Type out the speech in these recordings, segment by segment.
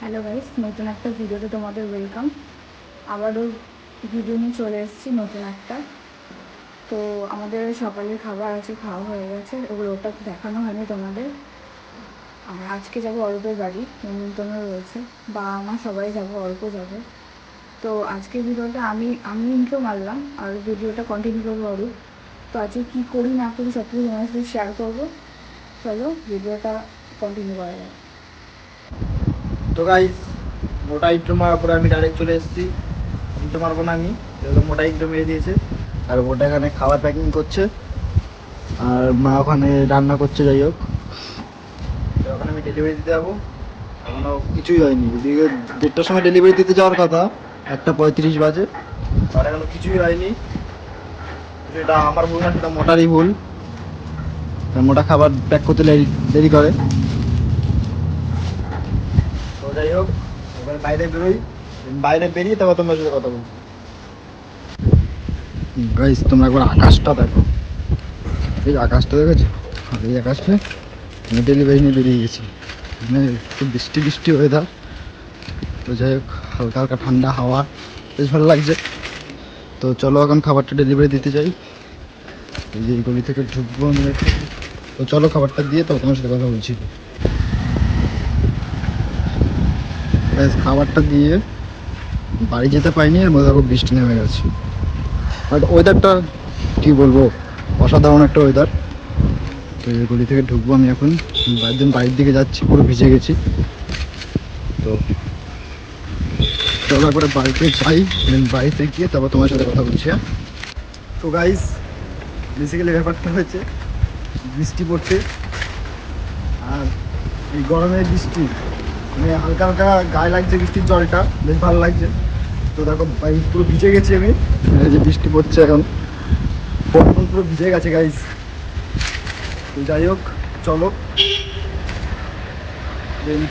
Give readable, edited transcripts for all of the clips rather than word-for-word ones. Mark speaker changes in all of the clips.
Speaker 1: Hello guys, নতুন একটা ভিডিওতে তোমাদের ওয়েলকাম। আবারও ভিডিও নিয়ে চলে এসেছি নতুন একটা। তো আমাদের সকালের খাবার আছে, খাওয়া হয়ে গেছে, ওগুলো ওটা দেখানো হয়নি তোমাদের। আর আজকে যাবো অরূপের বাড়ি, নিমন্ত্রণ রয়েছে, বাবা মা সবাই যাবো, অরূপও যাবে। তো আজকের ভিডিওটা আমি ইন্ট্রো মারলাম, আর ভিডিওটা কন্টিনিউ করবো অরূপ। তো আজকে কী করি না করি সব কিছু তোমার সাথে শেয়ার করবো। চলো ভিডিওটা কন্টিনিউ করা যায়।
Speaker 2: তো গাইস, মোটা ইন্ট্রো মারার পরে আমি ডাইরেক্ট চলে এসেছি। ইন্ট্রো মারবো না আমি, যেহেতু মোটা ইন্ট্রো মেরে দিয়েছে। আর ওটা এখানে খাবার প্যাকিং করছে, আর মা ওখানে রান্না করছে। যাই হোক, তো ওখানে আমি ডেলিভারি দিতে যাবো। এখনো কিছুই হয়নি, এদিকে 1:30টার সময় ডেলিভারি দিতে যাওয়ার কথা, 1:35 বাজে, আর এখনো কিছুই হয়নি। সেটা আমার ভুল না, সেটা মোটারই ভুল। মোটা খাবার প্যাক করতে দেরি করে। তো যাই হোক, এবার বাইরে বেরোই, বাইরে বেরিয়ে তারপর তোমার সাথে কথা বলছি। গাইস, তোমরা একবার আকাশটা দেখো, এই আকাশটা দেখেছো? আর এই আকাশে আমি ডেলিভারি নিয়ে বেরিয়ে গেছি। মানে খুব বৃষ্টি বৃষ্টি ওয়েদার। তো যাই হোক, হালকা হালকা ঠান্ডা হাওয়া, বেশ ভালো লাগছে। তো চলো এখন খাবারটা ডেলিভারি দিতে যাই। এই যে এই গলি থেকে ঢুকবো আমি। তো চলো খাবারটা দিয়ে তো তোমার সাথে কথা বলছি। ব্যাস খাবারটা দিয়ে বাড়ি যেতে পারিনি, আর মধ্যে খুব বৃষ্টি নেমে গেছে। বাট ওয়েদারটা কী বলবো, অসাধারণ একটা ওয়েদার। তো এই গলি থেকে ঢুকবো আমি এখন, বাড়ির দিকে যাচ্ছি, পুরো ভিজে গেছি। তো চলো একবারে বাড়িতে যাই, দেন বাড়িতে গিয়ে তারপর তোমার সাথে কথা বলছি। হ্যাঁ, তো গাইস, বেসিক্যালি ব্যাপারটা হয়েছে, বৃষ্টি পড়ছে, আর এই গরমে বৃষ্টি মানে হালকা হালকা গায়ে লাগছে, বৃষ্টির জলটা বেশ ভালো লাগছে। তো দেখো ভাই, পুরো ভিজে গেছি আমি। এই যে বৃষ্টি পড়ছে এখন, পুরো ভিজে গেছে গাইস। তো যাই হোক, চলো দেন,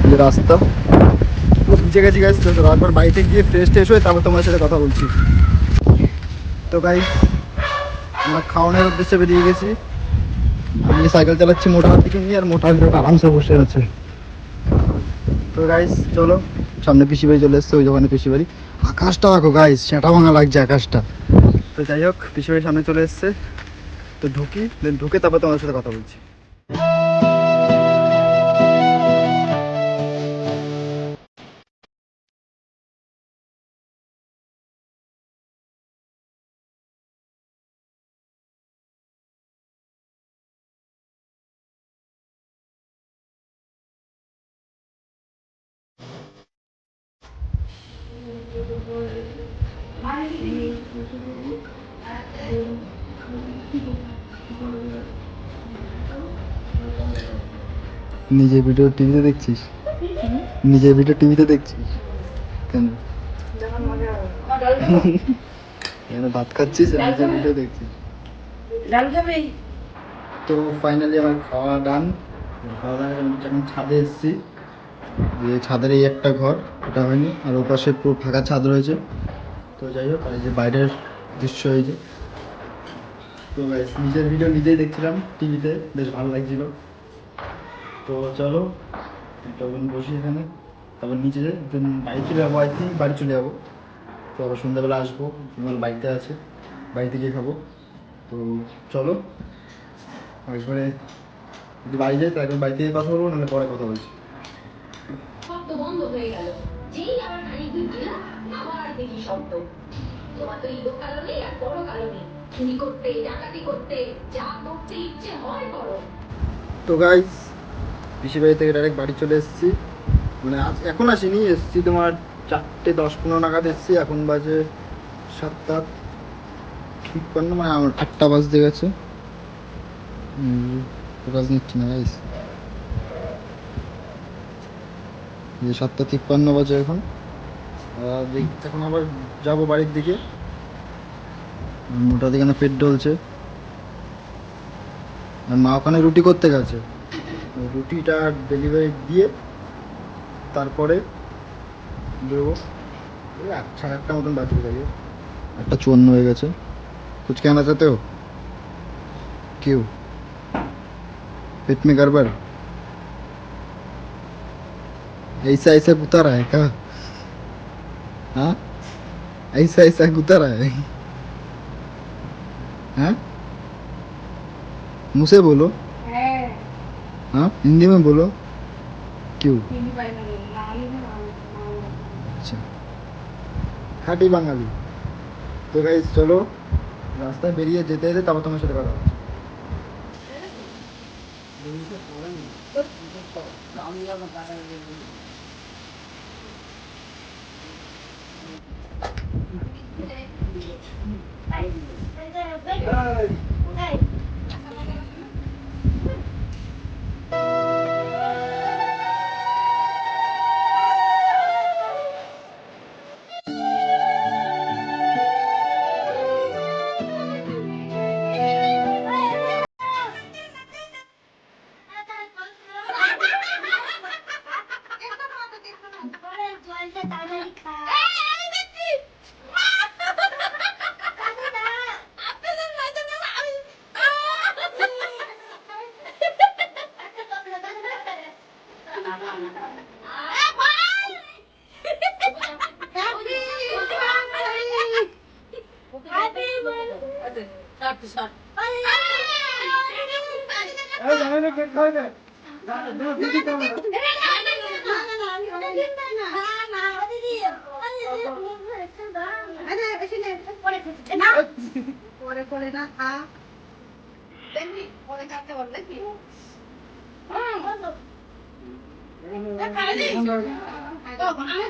Speaker 2: যে রাস্তা পুরো ভিজে গেছি গাইস। তো তারপর বাড়িতে গিয়ে ফ্রেশ ট্রেশ হয়ে তারপর তোমার সাথে কথা বলছি। তো গাইস, আমরা খাওয়ানোর উদ্দেশ্যে বেরিয়ে গেছি। আমি সাইকেল চালাচ্ছি মোটার দিকে নিয়ে, আর মোটার আরামসে বসে আছে। তো গাইস চলো, সামনে পিসি বাড়ি চলে এসছে, ওই দোকানে পিসি বাড়ি। আকাশটা দেখো গাইস, সেটা ভাঙা লাগছে আকাশটা। তো যাই হোক, পিসি বাড়ির সামনে চলে এসছে। তো ঢুকি, দেন ঢুকে তারপর তোমার সাথে কথা বলছি। নিজের ভিডিও টিভিতে দেখছিস? নিজের ভিডিও টিভিতে দেখছিস কেন? কেন ভাত খাচ্ছিস আর নিজের ভিডিও দেখছিস?
Speaker 1: ডাল খাবে?
Speaker 2: তো ফাইনালি আমার খাওয়া ডান। খাওয়া দাওয়া এখন ছাদে এসেছি। যে ছাদের এই একটা ঘর, ওটা হয়নি, আর ওর পাশে পুরো ফাঁকা ছাদ রয়েছে। তো যাই হোক, আর এই যে বাইরের দৃশ্য এই যে। তো নিজের ভিডিও নিজেই দেখছিলাম টিভিতে, বেশ ভালো লাগছিল। তো চলো তখন বসি এখানে, তারপর নিচে যাই, দেন বাড়ি চলে যাবো। আই থিঙ্ক বাড়ি চলে যাবো। তো আবার সন্ধ্যাবেলা আসবো, তোমার বাড়িতে আছে, বাড়িতে গিয়ে খাবো। তো চলো একবারে, যদি বাড়ি যাই তো একবার বাড়িতে গিয়ে কথা বলবো, নাহলে পরে কথা বলছি।
Speaker 3: শব্দ বন্ধ হয়ে গেল। যেই আমার খানিকদূর গেলাম, আবার দেখি শব্দ। তোমার তো ইগো কালো নেই আর বড় কালো নেই। চুরি করতে, ডাকাতি করতে, যা করতে ইচ্ছে হয় করো।
Speaker 2: তো গাইস, পিসি বাড়ি থেকে ডাইরেক্ট বাড়ি চলে এসেছি। মানে আজ এখন আসিনি, এসেছি তোমার 4:10-15 নাগাদ এসেছি। এখন বাজে 7:53, মানে আমার 8টা বাজতে গেছে। ফোকাস নিচ্ছি না গাইস। এই 7:53 বাজে এখন। এখন আবার যাবো বাড়ির দিকে। মোটা দিকে না পেট ডলছে, আর মা ওখানে রুটি করতে গেছে। রুটিটা ডেলিভারি দিয়ে তারপরে বেরোবো। ওই 8, 8:30 মতন বাজবে। যাই হোক, 8:54 হয়ে গেছে। कुछ कहना चाहते हो? क्यों? पेट में गड़बड़? ऐसा ऐसा कुत्ता रहा है का? हाँ, ऐसा ऐसा कुत्ता रहा है? हाँ, मुँह से बोलो।
Speaker 1: হ্যাঁ
Speaker 2: हाँ, हिंदी में बोलो। क्यों?
Speaker 1: চিনি পাই না নালি না
Speaker 2: अच्छा, খাঁটি বাঙালি। তো গাইস চলো রাস্তায় বেরিয়ে যেতে যেতে তারপর তোমার সাথে কথা হচ্ছে।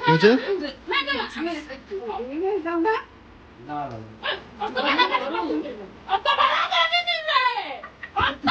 Speaker 2: হয়েছে?